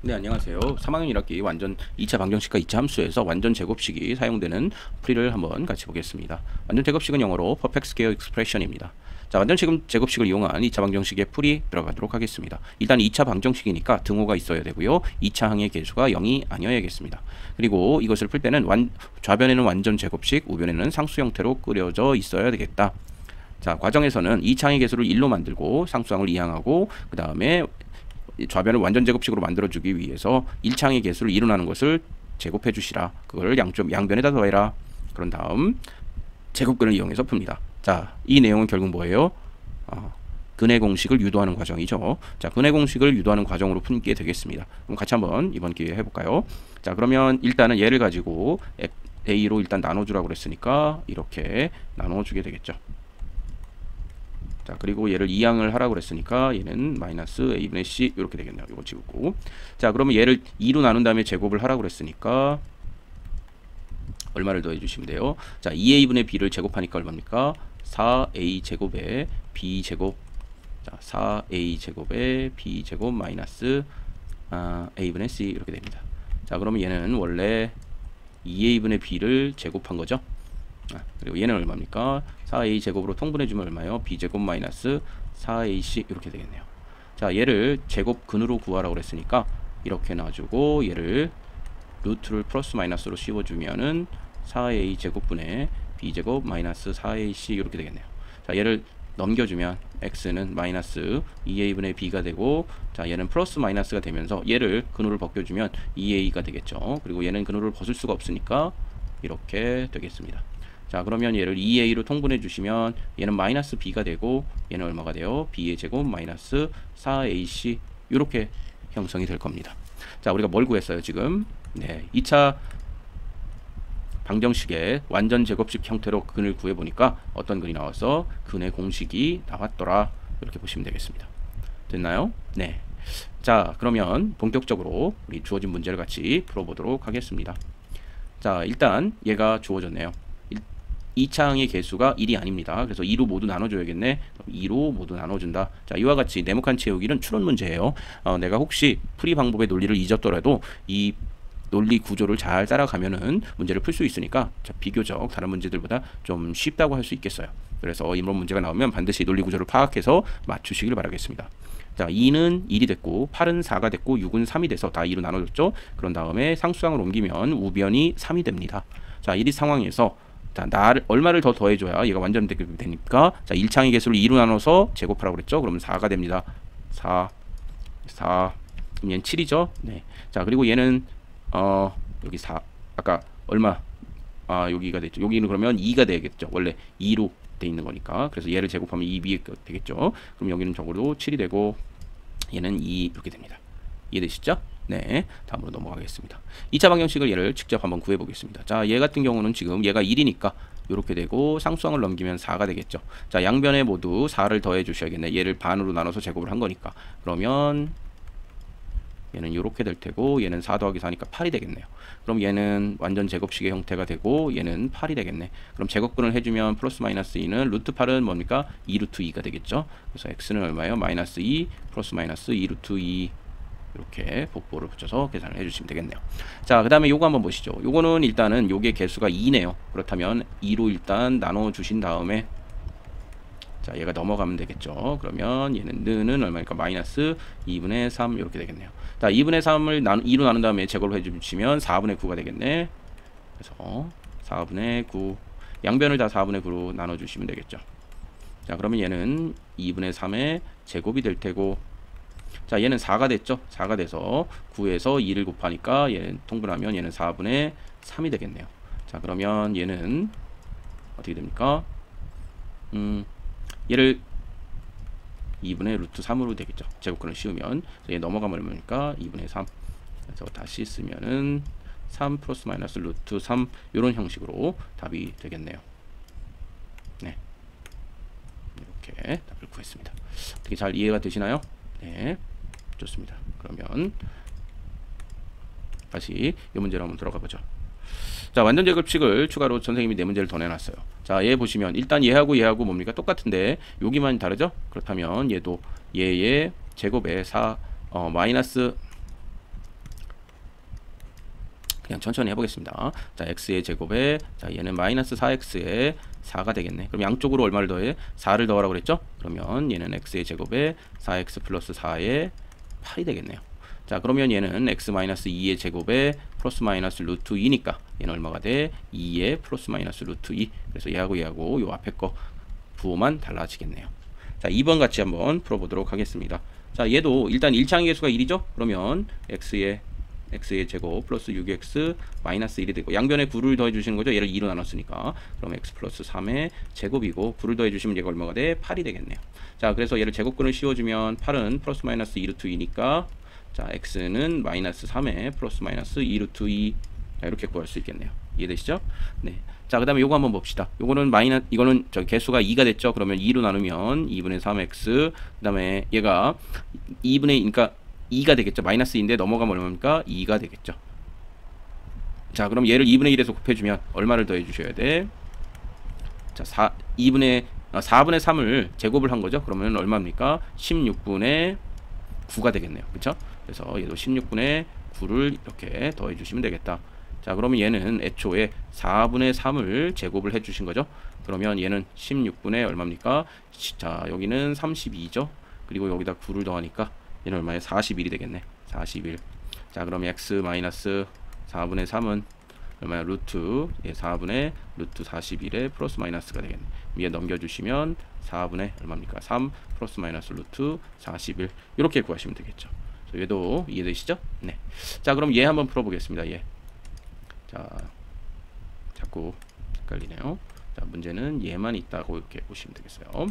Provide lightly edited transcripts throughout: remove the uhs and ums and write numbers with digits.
네, 안녕하세요. 3학년 1학기 완전 2차 방정식과 2차 함수에서 완전 제곱식이 사용되는 풀이를 한번 같이 보겠습니다. 완전 제곱식은 영어로 Perfect Square Expression입니다. 자, 완전 제곱식을 이용한 2차 방정식의 풀이 들어가도록 하겠습니다. 일단 2차 방정식이니까 등호가 있어야 되고요. 2차 항의 계수가 0이 아니어야겠습니다. 그리고 이것을 풀 때는 좌변에는 완전 제곱식, 우변에는 상수 형태로 그려져 있어야 되겠다. 자, 과정에서는 2차 항의 계수를 1로 만들고 상수항을 2항하고 그 다음에 좌변을 완전 제곱식으로 만들어주기 위해서 1창의 개수를 이룬하는 것을 제곱해 주시라. 그걸 양변에다 더해라. 그런 다음 제곱근을 이용해서 풉니다. 자, 이 내용은 결국 뭐예요? 근의 공식을 유도하는 과정이죠. 자, 근의 공식을 유도하는 과정으로 풀게 되겠습니다. 그럼 같이 한번 이번 기회에 해볼까요? 자, 그러면 일단은 얘를 가지고 a로 일단 나눠주라고 그랬으니까 이렇게 나눠주게 되겠죠. 자, 그리고 얘를 2항을 하라고 그랬으니까 얘는 마이너스 a분의 c 이렇게 되겠네요. 이거 지우고. 자, 그러면 얘를 2로 나눈 다음에 제곱을 하라고 그랬으니까 얼마를 더해 주시면 돼요. 자, 2a분의 b를 제곱하니까 얼마입니까? 4a 제곱에 b 제곱. 자, 4a 제곱에 b 제곱 마이너스 a분의 c 이렇게 됩니다. 자, 그러면 얘는 원래 2a분의 b를 제곱한 거죠. 그리고 얘는 얼마입니까? 4a 제곱으로 통분해주면 얼마요? b제곱 마이너스 4ac 이렇게 되겠네요. 자, 얘를 제곱근으로 구하라고 그랬으니까 이렇게 놔주고 얘를 루트를 플러스 마이너스로 씌워주면은 4a 제곱분의 b제곱 마이너스 4ac 이렇게 되겠네요. 자, 얘를 넘겨주면 x는 마이너스 2a분의 b가 되고, 자, 얘는 플러스 마이너스가 되면서 얘를 근호를 벗겨주면 2a가 되겠죠. 그리고 얘는 근호를 벗을 수가 없으니까 이렇게 되겠습니다. 자, 그러면 얘를 2a로 통분해 주시면 얘는 마이너스 b가 되고 얘는 얼마가 돼요? b의 제곱 마이너스 4ac 이렇게 형성이 될 겁니다. 자, 우리가 뭘 구했어요 지금? 네, 2차 방정식의 완전 제곱식 형태로 근을 구해보니까 어떤 근이 나와서 근의 공식이 나왔더라. 이렇게 보시면 되겠습니다. 됐나요? 네. 자, 그러면 본격적으로 우리 주어진 문제를 같이 풀어보도록 하겠습니다. 자, 일단 얘가 주어졌네요. 2차항의 개수가 1이 아닙니다. 그래서 2로 모두 나눠줘야겠네. 2로 모두 나눠준다. 자, 이와 같이 네모칸 채우기는 추론 문제예요. 내가 혹시 풀이 방법의 논리를 잊었더라도 이 논리 구조를 잘 따라가면은 문제를 풀 수 있으니까 비교적 다른 문제들보다 좀 쉽다고 할 수 있겠어요. 그래서 이런 문제가 나오면 반드시 논리 구조를 파악해서 맞추시길 바라겠습니다. 자, 2는 1이 됐고 8은 4가 됐고 6은 3이 돼서 다 2로 나눠졌죠. 그런 다음에 상수항을 옮기면 우변이 3이 됩니다. 자, 이 상황에서 자, 얼마를 더 더해줘야 얘가 완전 되니까, 자, 1창의 개수를 2로 나눠서 제곱하라고 그랬죠. 그러면 4가 됩니다. 4 그럼 얘는 7이죠. 네. 자, 그리고 얘는 여기 4 아까 얼마 여기가 됐죠. 여기는 그러면 2가 되겠죠. 원래 2로 돼 있는 거니까. 그래서 얘를 제곱하면 2b 되겠죠. 그럼 여기는 적어도 7이 되고 얘는 2 이렇게 됩니다. 이해되시죠? 네, 다음으로 넘어가겠습니다. 2차 방정식을 얘를 직접 한번 구해 보겠습니다. 자, 얘 같은 경우는 지금 얘가 1이니까 이렇게 되고 상수항을 넘기면 4가 되겠죠. 자, 양변에 모두 4를 더해 주셔야겠네. 얘를 반으로 나눠서 제곱을 한 거니까. 그러면 얘는 이렇게 될 테고 얘는 4 더하기 4니까 8이 되겠네요. 그럼 얘는 완전 제곱식의 형태가 되고 얘는 8이 되겠네. 그럼 제곱근을 해주면 플러스 마이너스 2는 루트 8은 뭡니까? 2 루트 2가 되겠죠. 그래서 x는 얼마예요? 마이너스 2 플러스 마이너스 2 루트 2 이렇게 복부를 붙여서 계산을 해주시면 되겠네요. 자, 그 다음에 요거 한번 보시죠. 요거는 일단은 요게 개수가 2네요. 그렇다면 2로 일단 나눠 주신 다음에 자, 얘가 넘어가면 되겠죠. 그러면 얘는 는은 얼마니까 마이너스 2분의 3 이렇게 되겠네요. 자, 2분의 3을 2로 나눈 다음에 제곱을 해주시면 4분의 9가 되겠네. 그래서 4분의 9 양변을 다 4분의 9로 나눠주시면 되겠죠. 자, 그러면 얘는 2분의 3의 제곱이 될 테고, 자, 얘는 4가 됐죠. 4가 돼서 9에서 2를 곱하니까 얘는 통분하면 얘는 4분의 3이 되겠네요. 자, 그러면 얘는 어떻게 됩니까? 얘를 2분의 루트 3으로 되겠죠. 제곱근을 씌우면. 얘 넘어가면 얼마니까 2분의 3. 그래서 다시 쓰면은 3 플러스 마이너스 루트 3 이런 형식으로 답이 되겠네요. 네, 이렇게 답을 구했습니다. 어떻게 잘 이해가 되시나요? 네, 좋습니다. 그러면 다시 이 문제로 한번 들어가 보죠. 자, 완전 제곱식을 추가로 선생님이 네 문제를 더 내놨어요. 자, 얘 보시면 일단 얘하고 뭡니까? 똑같은데 여기만 다르죠? 그렇다면 얘도 얘의 제곱에 마이너스 그냥 천천히 해보겠습니다. 자, x의 제곱에 자 얘는 마이너스 4x에 4가 되겠네. 그럼 양쪽으로 얼마를 더해? 4를 더하라고 그랬죠? 그러면 얘는 x의 제곱에 4x 플러스 4에 8이 되겠네요. 자, 그러면 얘는 x 마이너스 2의 제곱에 플러스 마이너스 루트 2니까 얘는 얼마가 돼? 2의 플러스 마이너스 루트 2. 그래서 얘하고 요 앞에 거 부호만 달라지겠네요. 자, 2번 같이 한번 풀어보도록 하겠습니다. 자, 얘도 일단 1창의 개수가 1이죠? 그러면 x의 제곱 플러스 6x 마이너스 1이 되고 양변에 9를 더해 주시는 거죠. 얘를 2로 나눴으니까 그럼 x 플러스 3의 제곱이고 9를 더해 주시면 얘가 얼마가 돼? 8이 되겠네요. 자, 그래서 얘를 제곱근을 씌워주면 8은 플러스 마이너스 2루트 2니까 자, x는 마이너스 3에 플러스 마이너스 2루트 2 이렇게 구할 수 있겠네요. 이해되시죠? 네. 자, 그 다음에 요거 한번 봅시다. 요거는 이거는 저 개수가 2가 됐죠. 그러면 2로 나누면 2분의 3x 그 다음에 얘가 2분의 그러니까 2가 되겠죠. 마이너스 2인데 넘어가면 얼마입니까? 2가 되겠죠. 자, 그럼 얘를 2분의 1에서 곱해주면 얼마를 더해 주셔야 돼? 자, 4분의 3을 제곱을 한 거죠. 그러면 얼마입니까? 16분의 9가 되겠네요. 그쵸? 그래서 얘도 16분의 9를 이렇게 더해 주시면 되겠다. 자, 그러면 얘는 애초에 4분의 3을 제곱을 해 주신 거죠. 그러면 얘는 16분의 얼마입니까? 자, 여기는 32죠. 그리고 여기다 9를 더하니까 얘는 얼마에 41이 되겠네. 41. 자, 그럼 x 마이너스 4분의 3은 얼마야? 루트 4분의 루트 41에 플러스 마이너스가 되겠네. 위에 넘겨주시면 4분의 얼마입니까? 3 플러스 마이너스 루트 41 이렇게 구하시면 되겠죠. 얘도 이해되시죠? 네. 자, 그럼 얘 한번 풀어보겠습니다. 얘. 자, 자꾸 헷갈리네요. 자, 문제는 얘만 있다고 이렇게 보시면 되겠어요.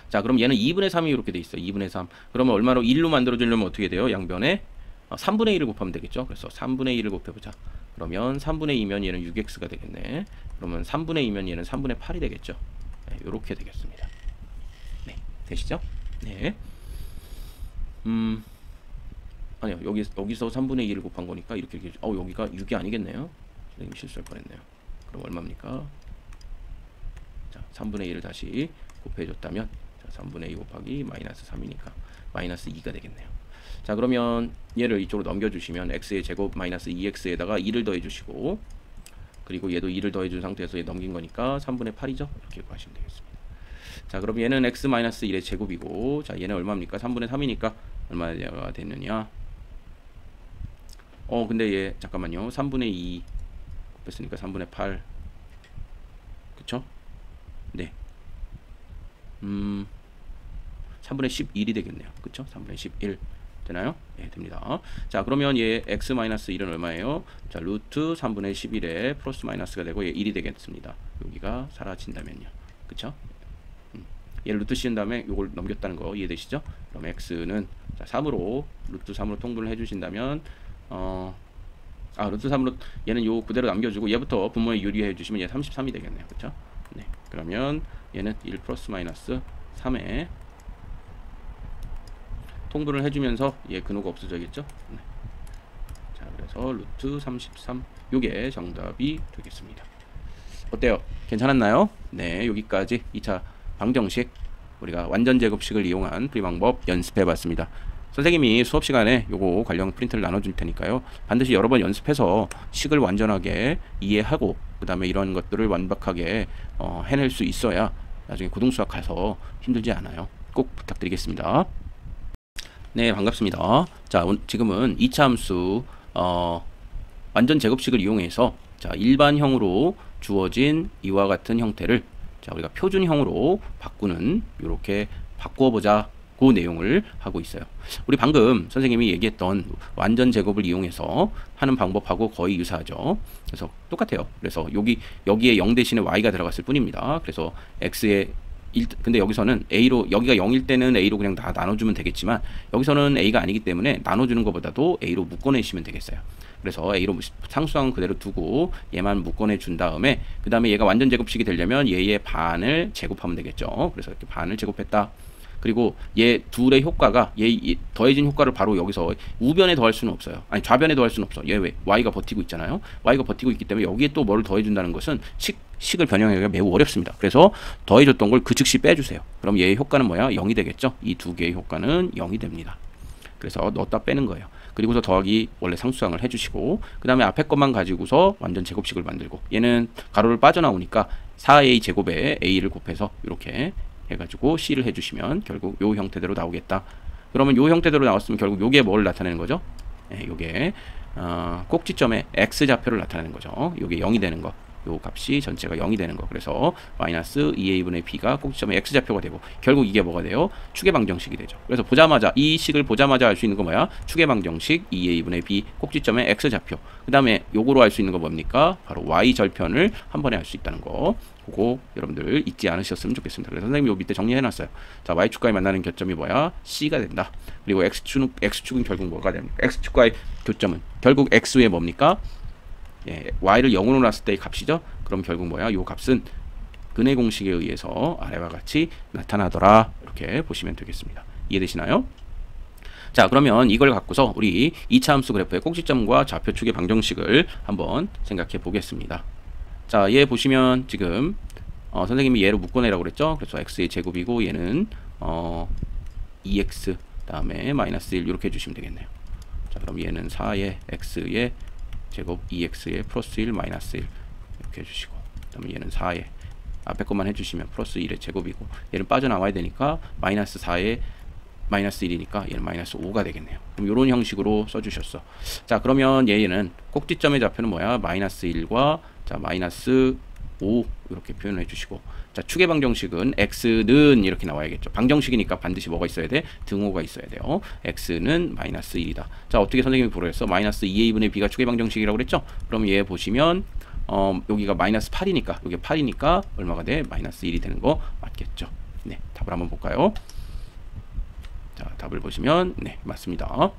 자, 그럼 얘는 2분의 3이 이렇게 돼 있어요. 2분의 3. 그러면 얼마로 1로 만들어 주려면 어떻게 돼요? 양변에 3분의 1을 곱하면 되겠죠. 그래서 3분의 1을 곱해보자. 그러면 3분의 2면 얘는 6x가 되겠네. 그러면 3분의 2면 얘는 3분의 8이 되겠죠. 네, 이렇게 되겠습니다. 네, 되시죠? 네. 아니요, 여기서 3분의 2를 곱한 거니까 이렇게 여기가 6이 아니겠네요. 선생님 실수할 뻔했네요. 그럼 얼마입니까? 자, 3분의 2를 다시 곱해줬다면 자, 3분의 2 곱하기 마이너스 3이니까 마이너스 2가 되겠네요. 자, 그러면 얘를 이쪽으로 넘겨주시면 x의 제곱 마이너스 2x에다가 2를 더해주시고 그리고 얘도 2를 더해준 상태에서 얘 넘긴 거니까 3분의 8이죠. 이렇게 구하시면 되겠습니다. 자, 그럼 얘는 x 마이너스 1의 제곱이고 자, 얘는 얼마입니까? 3분의 3이니까 얼마가 됐느냐? 근데 얘 잠깐만요. 3분의 2 곱했으니까 3분의 8 그쵸? 네. 3분의 11이 되겠네요. 그쵸? 3분의 11 되나요? 네, 됩니다. 자, 그러면 얘 x-1은 얼마예요? 자, 루트 3분의 11에 플러스 마이너스가 되고 얘 1이 되겠습니다. 여기가 사라진다면요. 그쵸? 얘를 루트 씌운 다음에 요걸 넘겼다는 거 이해되시죠? 그럼 x는 자, 3으로 루트 3으로 통분을 해주신다면 루트 3으로 얘는 요 그대로 남겨주고 얘부터 분모에 유리해 주시면 얘 33이 되겠네요. 그쵸? 네. 그러면 얘는 1 플러스 마이너스 3에 통분을 해주면서 얘 근호가 없어져야겠죠? 네. 자, 그래서 루트 33 요게 정답이 되겠습니다. 어때요? 괜찮았나요? 네, 여기까지 2차 방정식 우리가 완전 제곱식을 이용한 풀이 방법 연습해 봤습니다. 선생님이 수업 시간에 요거 관련 프린트를 나눠줄 테니까요. 반드시 여러 번 연습해서 식을 완전하게 이해하고 그 다음에 이런 것들을 완벽하게 해낼 수 있어야 나중에 고등수학 가서 힘들지 않아요. 꼭 부탁드리겠습니다. 네, 반갑습니다. 자, 지금은 2차 함수 완전 제곱식을 이용해서 자, 일반형으로 주어진 이와 같은 형태를 자, 우리가 표준형으로 바꾸는 이렇게 바꿔보자 그 내용을 하고 있어요. 우리 방금 선생님이 얘기했던 완전 제곱을 이용해서 하는 방법하고 거의 유사하죠. 그래서 똑같아요. 그래서 여기에 0 대신에 y가 들어갔을 뿐입니다. 그래서 x의 근데 여기서는 a로 여기가 0일 때는 a로 그냥 다 나눠주면 되겠지만 여기서는 a가 아니기 때문에 나눠주는 것보다도 a로 묶어내시면 되겠어요. 그래서 a로 상수항은 그대로 두고 얘만 묶어내 준 다음에 그 다음에 얘가 완전 제곱식이 되려면 얘의 반을 제곱하면 되겠죠. 그래서 이렇게 반을 제곱했다. 그리고 얘 둘의 효과가 얘 더해진 효과를 바로 여기서 우변에 더할 수는 없어요. 아니 좌변에 더할 수는 없어. 얘 왜? y가 버티고 있잖아요. y가 버티고 있기 때문에 여기에 또 뭐를 더해준다는 것은 식을 변형하기가 매우 어렵습니다. 그래서 더해줬던 걸 그 즉시 빼주세요. 그럼 얘의 효과는 뭐야? 0이 되겠죠. 이 두 개의 효과는 0이 됩니다. 그래서 넣었다 빼는 거예요. 그리고서 더하기 원래 상수항을 해주시고 그 다음에 앞에 것만 가지고서 완전 제곱식을 만들고 얘는 가로를 빠져나오니까 4a 제곱에 a를 곱해서 이렇게 해가지고 c를 해주시면 결국 요 형태대로 나오겠다. 그러면 요 형태대로 나왔으면 결국 요게 뭘 나타내는 거죠? 네, 요게 꼭지점의 x 좌표를 나타내는 거죠. 요게 0이 되는 거. 요 값이 전체가 0이 되는 거. 그래서 마이너스 2a분의 b가 꼭지점의 x 좌표가 되고 결국 이게 뭐가 돼요? 축의 방정식이 되죠. 그래서 보자마자 이 식을 보자마자 알 수 있는 거 뭐야? 축의 방정식 2a분의 b 꼭지점의 x 좌표. 그 다음에 요거로 알 수 있는 거 뭡니까? 바로 y 절편을 한 번에 알 수 있다는 거. 그거 여러분들 잊지 않으셨으면 좋겠습니다. 그래서 선생님이 요 밑에 정리해놨어요. 자, y축과의 만나는 교점이 뭐야? c가 된다. 그리고 x축은 결국 뭐가 됩니까? x축과의 교점은 결국 x의 뭡니까? 예, y를 0으로 놨을 때의 값이죠. 그럼 결국 뭐야? 요 값은 근의 공식에 의해서 아래와 같이 나타나더라. 이렇게 보시면 되겠습니다. 이해되시나요? 자, 그러면 이걸 갖고서 우리 2차 함수 그래프의 꼭지점과 좌표축의 방정식을 한번 생각해 보겠습니다. 자, 얘 보시면 지금 선생님이 얘로 묶어내라고 그랬죠. 그래서 x의 제곱이고 얘는 2x 다음에 마이너스 1 이렇게 해주시면 되겠네요. 자, 그럼 얘는 4의 x의 제곱 2x의 플러스 1 마이너스 1 이렇게 해주시고 그다음에 얘는 4의 앞에 것만 해주시면 플러스 1의 제곱이고 얘는 빠져나와야 되니까 마이너스 4의 마이너스 1이니까 얘는 마이너스 5가 되겠네요. 그럼 이런 형식으로 써주셨어. 자, 그러면 얘는 꼭지점의 좌표는 뭐야? 마이너스 1과 자 마이너스 5 이렇게 표현해 주시고 자 축의 방정식은 x는 이렇게 나와야겠죠. 방정식이니까 반드시 뭐가 있어야 돼? 등호가 있어야 돼요. x는 마이너스 1이다. 자, 어떻게 선생님이 보랬어? 마이너스 2a분의 b가 축의 방정식이라고 그랬죠? 그럼 얘 보시면 여기가 마이너스 8이니까 여기 8이니까 얼마가 돼? 마이너스 1이 되는 거 맞겠죠? 네, 답을 한번 볼까요? 자, 답을 보시면 네, 맞습니다.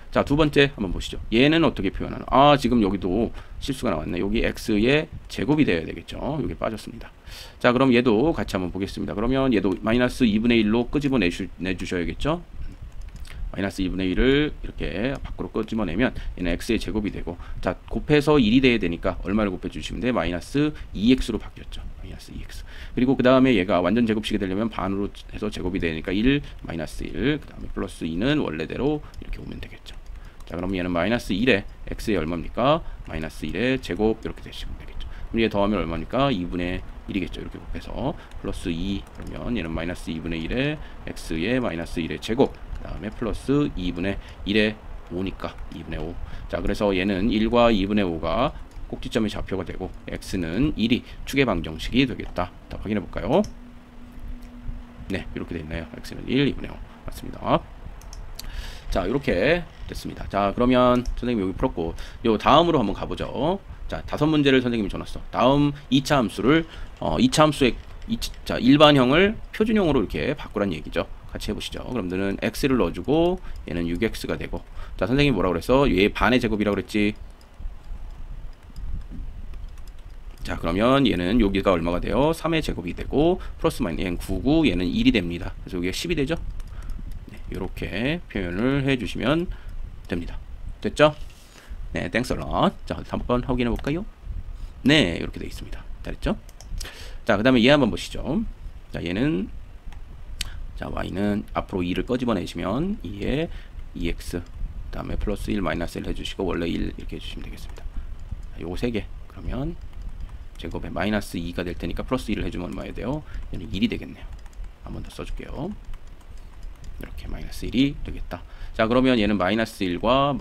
자, 두 번째 한번 보시죠. 얘는 어떻게 표현하나? 아, 지금 여기도 실수가 나왔네. 여기 x의 제곱이 되어야 되겠죠. 여기 빠졌습니다. 자, 그럼 얘도 같이 한번 보겠습니다. 그러면 얘도 마이너스 2분의 1로 끄집어 내주셔야겠죠. 마이너스 2분의 1을 이렇게 밖으로 끄집어내면 얘는 x의 제곱이 되고 자, 곱해서 1이 돼야 되니까 얼마를 곱해주시면 돼? 마이너스 2x로 바뀌었죠. 마이너스 2x. 그리고 그 다음에 얘가 완전 제곱식이 되려면 반으로 해서 제곱이 되니까 1, 마이너스 1, 그 다음에 플러스 2는 원래대로 이렇게 오면 되겠죠. 자, 그럼 얘는 마이너스 1에 x의 얼마입니까? 마이너스 1의 제곱 이렇게 되시면 되겠죠. 그럼 얘 더하면 얼마입니까? 2분의 1이겠죠. 이렇게 곱해서 플러스 2 그러면 얘는 마이너스 2분의 1에 x의 마이너스 1의 제곱 그 다음에 플러스 2분의 1의 5니까 2분의 5. 자, 그래서 얘는 1과 2분의 5가 꼭지점의 좌표가 되고 x는 1이 축의 방정식이 되겠다. 자, 확인해 볼까요? 네, 이렇게 돼 있나요? x는 1, 2분의 5 맞습니다. 자, 이렇게 됐습니다. 자, 그러면 선생님이 여기 풀었고 요 다음으로 한번 가보죠. 자, 5문제를 선생님이 줘놨어. 다음 2차 함수를 2차 함수의 자, 일반형을 표준형으로 이렇게 바꾸란 얘기죠. 같이 해보시죠. 그럼 너는 x를 넣어주고 얘는 6x가 되고 자, 선생님이 뭐라고 그랬어? 얘 반의 제곱이라고 그랬지. 자, 그러면 얘는 여기가 얼마가 돼요? 3의 제곱이 되고 플러스 마이너스 얘는 9고 얘는 1이 됩니다. 그래서 여기가 10이 되죠. 이렇게 표현을 해주시면 됩니다. 됐죠? 네, 땡스 럿. 자, 한번 확인해 볼까요? 네, 이렇게 되어 있습니다. 잘했죠? 자, 그 다음에 얘 한번 보시죠. 자, 얘는 자, y는 앞으로 2를 꺼집어내시면 2에 2x 그 다음에 플러스 1 마이너스 1 해주시고 원래 1 이렇게 해주시면 되겠습니다. 요거 3개 그러면 제곱에 마이너스 2가 될 테니까 플러스 1을 해주면 얼마야 돼요? 얘는 1이 되겠네요. 한번 더 써줄게요. 이렇게 마이너스 1이 되겠다. 자, 그러면 얘는 마이너스 1과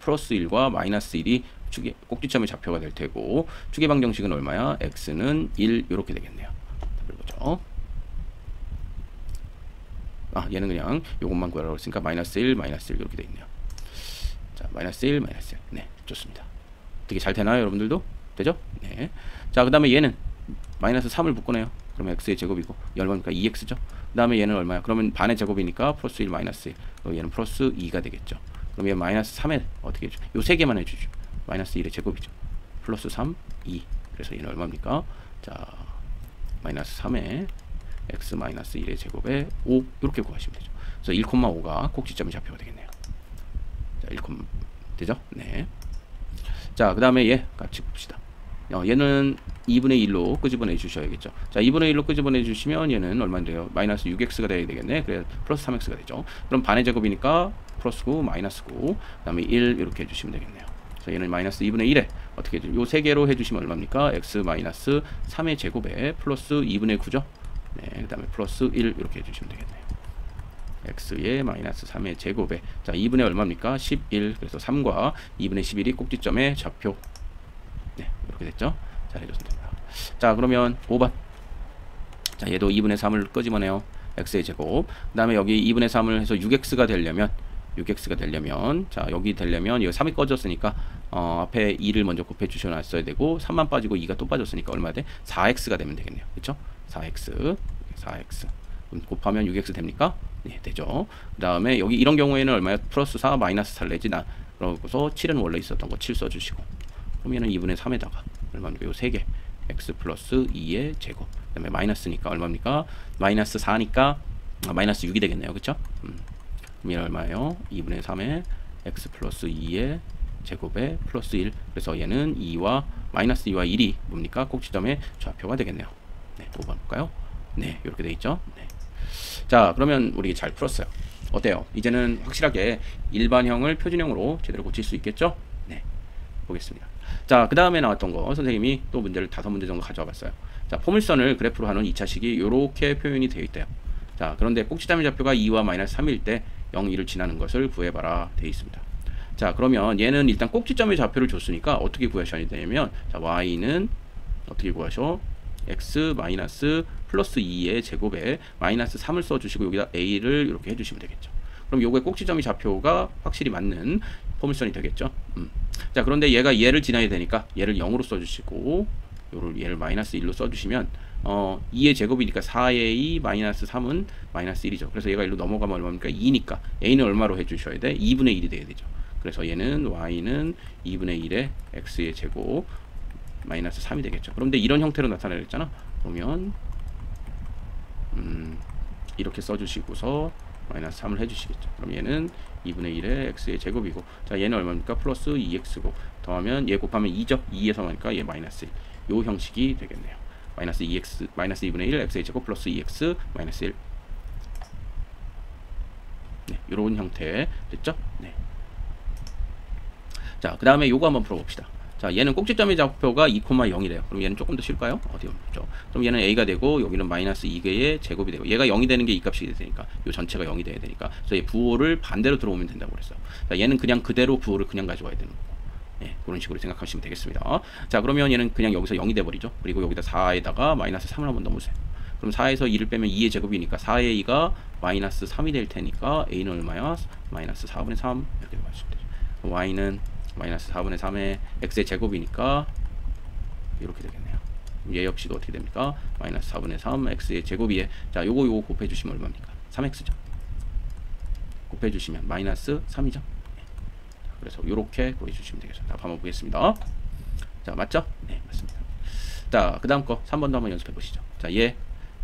플러스 1과 마이너스 1이 축의 꼭지점의 좌표가 될 테고 축의 방정식은 얼마야? x는 1 이렇게 되겠네요. 답을 보죠. 아, 얘는 그냥 요것만 구하라고 했으니까 마이너스 1 마이너스 1 이렇게 돼 있네요. 자, 마이너스 1 마이너스 1. 네, 좋습니다. 되게 잘 되나요, 여러분들도? 되죠? 네. 자, 그 다음에 얘는 마이너스 3을 묶어내요. 그러면 x의 제곱이고 얼마니까 2x죠. 그 다음에 얘는 얼마야? 그러면 반의 제곱이니까 플러스 1 마이너스 1. 그럼 얘는 플러스 2가 되겠죠. 그럼 얘 마이너스 3에 어떻게 해주죠? 요 세 개만 해주죠. 마이너스 1의 제곱이죠. 플러스 3, 2. 그래서 얘는 얼마입니까? 자, 마이너스 3에 x 마이너스 1의 제곱에 5 이렇게 구하시면 되죠. 그래서 1,5가 꼭지점의 좌표가 되겠네요. 자, 1, 되죠? 네. 자, 그 다음에 얘 같이 봅시다. 얘는 2분의 1로 끄집어내 주셔야겠죠. 자, 2분의 1로 끄집어내 주시면 얘는 얼마인데요? 마이너스 6x가 돼야 되겠네. 그래 플러스 3x가 되죠. 그럼 반의 제곱이니까 플러스 9, 마이너스 9, 그 다음에 1 이렇게 해주시면 되겠네요. 그래서 얘는 마이너스 2분의 1에 어떻게 해주죠? 요 세 개로 해주시면 얼마입니까? x 마이너스 3의 제곱에 플러스 2분의 9죠. 네, 그 다음에 플러스 1 이렇게 해주시면 되겠네요. x의 마이너스 3의 제곱에 자 2분의 얼마입니까? 11. 그래서 3과 2분의 11이 꼭지점의 좌표. 네, 이렇게 됐죠. 잘 해줬으면 됩니다. 자 그러면 5번. 자 얘도 2분의 3을 끄집어내요. x의 제곱. 그 다음에 여기 2분의 3을 해서 6x가 되려면 자 여기 되려면 이거 3이 꺼졌으니까 앞에 2를 먼저 곱해 주셔놨어야 되고 3만 빠지고 2가 또 빠졌으니까 얼마 돼? 4x가 되면 되겠네요. 그렇죠? 4x 곱하면 6x 됩니까? 네, 되죠. 그 다음에 여기 이런 경우에는 얼마야? 플러스 4 마이너스 4 내지 나 그러고서 7은 원래 있었던 거 7 써주시고 그럼 얘는 2분의 3에다가 얼마입니까? 요 3개 x 플러스 2의 제곱 그 다음에 마이너스니까 얼마입니까? 마이너스 4니까 마이너스 6이 되겠네요. 그쵸? 그럼 얘는 얼마예요? 2분의 3에 x 플러스 2의 제곱에 플러스 1 그래서 얘는 2와 마이너스 2와 1이 뭡니까? 꼭지점의 좌표가 되겠네요. 네, 5번 볼까요? 네, 이렇게 돼 있죠. 네. 자, 그러면 우리 잘 풀었어요. 어때요? 이제는 확실하게 일반형을 표준형으로 제대로 고칠 수 있겠죠? 네, 보겠습니다. 자, 그 다음에 나왔던 거 선생님이 또 문제를 5문제 정도 가져와 봤어요. 자, 포물선을 그래프로 하는 2차식이 이렇게 표현이 되어 있대요. 자, 그런데 꼭지점의 좌표가 2와 마이너스 3일 때 0, 2를 지나는 것을 구해봐라 되어 있습니다. 자, 그러면 얘는 일단 꼭지점의 좌표를 줬으니까 어떻게 구하셔야 되냐면 자, y는 어떻게 구하셔? x 마이너스 플러스 2의 제곱에 마이너스 3을 써주시고 여기다 a를 이렇게 해주시면 되겠죠. 그럼 요거의 꼭지점의 좌표가 확실히 맞는 포물선이 되겠죠. 자 그런데 얘를 지나야 되니까 얘를 0으로 써주시고 얘를 마이너스 1로 써주시면 2의 제곱이니까 4a 마이너스 3은 마이너스 1이죠. 그래서 얘가 1로 넘어가면 얼마입니까? 2니까 a는 얼마로 해주셔야 돼? 2분의 1이 돼야 되죠. 그래서 얘는 y는 2분의 1의 x의 제곱 마이너스 3이 되겠죠. 그런데 이런 형태로 나타내랬잖아. 그러면 이렇게 써주시고서 마이너스 3을 해주시겠죠. 그럼 얘는 2분의 1의 x의 제곱이고 자 얘는 얼마입니까? 플러스 2x고 더하면 얘 곱하면 2죠. 2에서 하니까 얘 마이너스 1. 요 형식이 되겠네요. 마이너스 2x 마이너스 2분의 1 x의 제곱 플러스 2x 마이너스 1. 네, 요런 형태 됐죠? 네. 자, 그 다음에 요거 한번 풀어봅시다. 자, 얘는 꼭지점의 좌표가 2,0이래요. 그럼 얘는 조금 더 쉴까요? 어디 없죠? 그럼 얘는 a가 되고 여기는 마이너스 2개의 제곱이 되고 얘가 0이 되는 게 이 값이 되니까 요 전체가 0이 돼야 되니까 그래서 얘 부호를 반대로 들어오면 된다고 그랬어요. 자, 얘는 그냥 그대로 부호를 그냥 가져와야 되는 거고 예, 그런 식으로 생각하시면 되겠습니다. 자, 그러면 얘는 그냥 여기서 0이 돼 버리죠. 그리고 여기다 4에다가 마이너스 3을 한번 넣어보세요. 그럼 4에서 2를 빼면 2의 제곱이니까 4의 2가 마이너스 3이 될 테니까 a는 얼마야? 마이너스 4분의 3 이렇게 맞추면 되죠. y는 마이너스 4분의 3의 x의 제곱이니까 이렇게 되겠네요. 얘 역시도 어떻게 됩니까? 마이너스 4분의 3 x의 제곱이에 자 요거 곱해주시면 얼마입니까? 3x죠. 곱해주시면 마이너스 3이죠. 그래서 요렇게 구해주시면 되겠죠. 답 한번 보겠습니다. 자 맞죠? 네 맞습니다. 자 그 다음 거 3번도 한번 연습해 보시죠. 자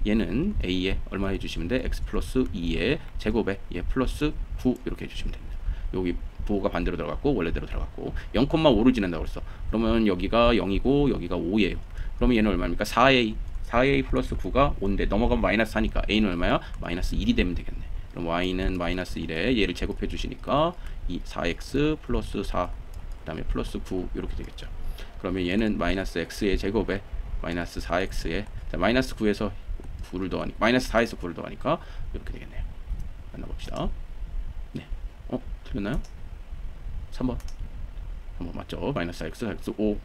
얘는 a에 얼마 해주시면 돼? x 플러스 2의 제곱에 얘 플러스 9 이렇게 해주시면 됩니다. 여기 부호가 반대로 들어갔고 원래대로 들어갔고 0,5를 지난다고 그랬어. 그러면 여기가 0이고 여기가 5예요. 그러면 얘는 얼마입니까? 4a 플러스 9가 5인데 넘어가면 마이너스 4니까 a는 얼마야? 마이너스 1이 되면 되겠네. 그럼 y는 마이너스 1에 얘를 제곱해 주시니까 4x 플러스 4 그 다음에 플러스 9 이렇게 되겠죠. 그러면 얘는 마이너스 x의 제곱에 마이너스 4x에 마이너스 9에서 9를 더하니까 마이너스 4에서 9를 더하니까 이렇게 되겠네요. 만나봅시다. 네, 틀렸나요? 3번 한번 맞죠? 마이너스 x, x 5.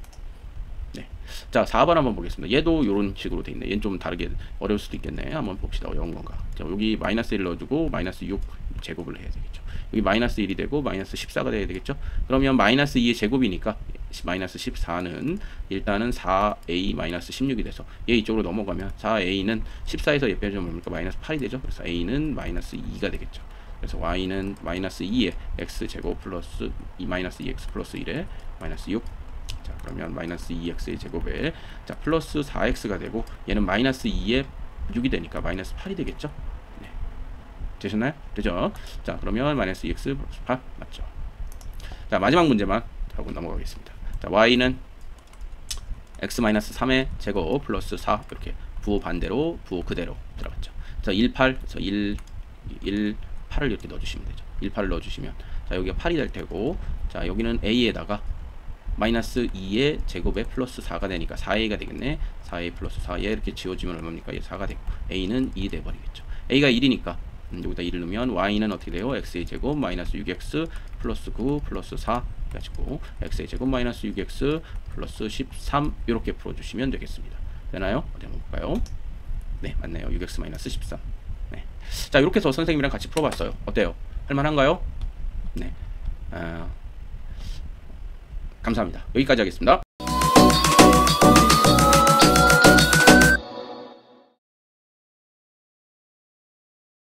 네. 자 4번 한번 보겠습니다. 얘도 이런 식으로 돼 있네. 얘는 좀 다르게 어려울 수도 있겠네. 한번 봅시다. 어려운 건가? 자 여기 마이너스 1 넣어주고 마이너스 6 제곱을 해야 되겠죠. 여기 마이너스 1이 되고 마이너스 14가 돼야 되겠죠. 그러면 마이너스 2의 제곱이니까 마이너스 14는 일단은 4a 마이너스 16이 돼서 얘 이쪽으로 넘어가면 4a는 14에서 얘 빼주면 뭡니까? 마이너스 8이 되죠. 그래서 a는 마이너스 2가 되겠죠. 그래서 y는 마이너스 2에 x 제곱 플러스 2 마이너스 2x 플러스 1에 마이너스 6. 자 그러면 마이너스 2x의 제곱에 자 플러스 4x가 되고 얘는 마이너스 2에 6이 되니까 마이너스 8이 되겠죠. 네. 되셨나요? 되죠? 자 그러면 마이너스 2x 플러스 8 맞죠. 자 마지막 문제만 하고 넘어가겠습니다. 자 y는 x 마이너스 3의 제곱 플러스 4 이렇게 부호 반대로 부호 그대로 들어갔죠. 자 1, 8 그래서 1, 8 8을 이렇게 넣어주시면 되죠. 18을 넣어주시면 자 여기가 8이 될 테고 자 여기는 a에다가 마이너스 2의 제곱에 플러스 4가 되니까 4a가 되겠네. 4a 플러스 4a 이렇게 지워지면 얼마입니까? 4가 되고 a는 2 돼버리겠죠. a가 1이니까 여기다 2를 넣으면 y는 어떻게 돼요? x의 제곱 마이너스 6x 플러스 9 플러스 4 해가지고 x의 제곱 마이너스 6x 플러스 13 이렇게 풀어주시면 되겠습니다. 되나요? 어디 한번 볼까요? 네 맞네요. 6x 마이너스 13. 네. 자 이렇게 해서 선생님이랑 같이 풀어봤어요. 어때요? 할만한가요? 네. 감사합니다. 여기까지 하겠습니다.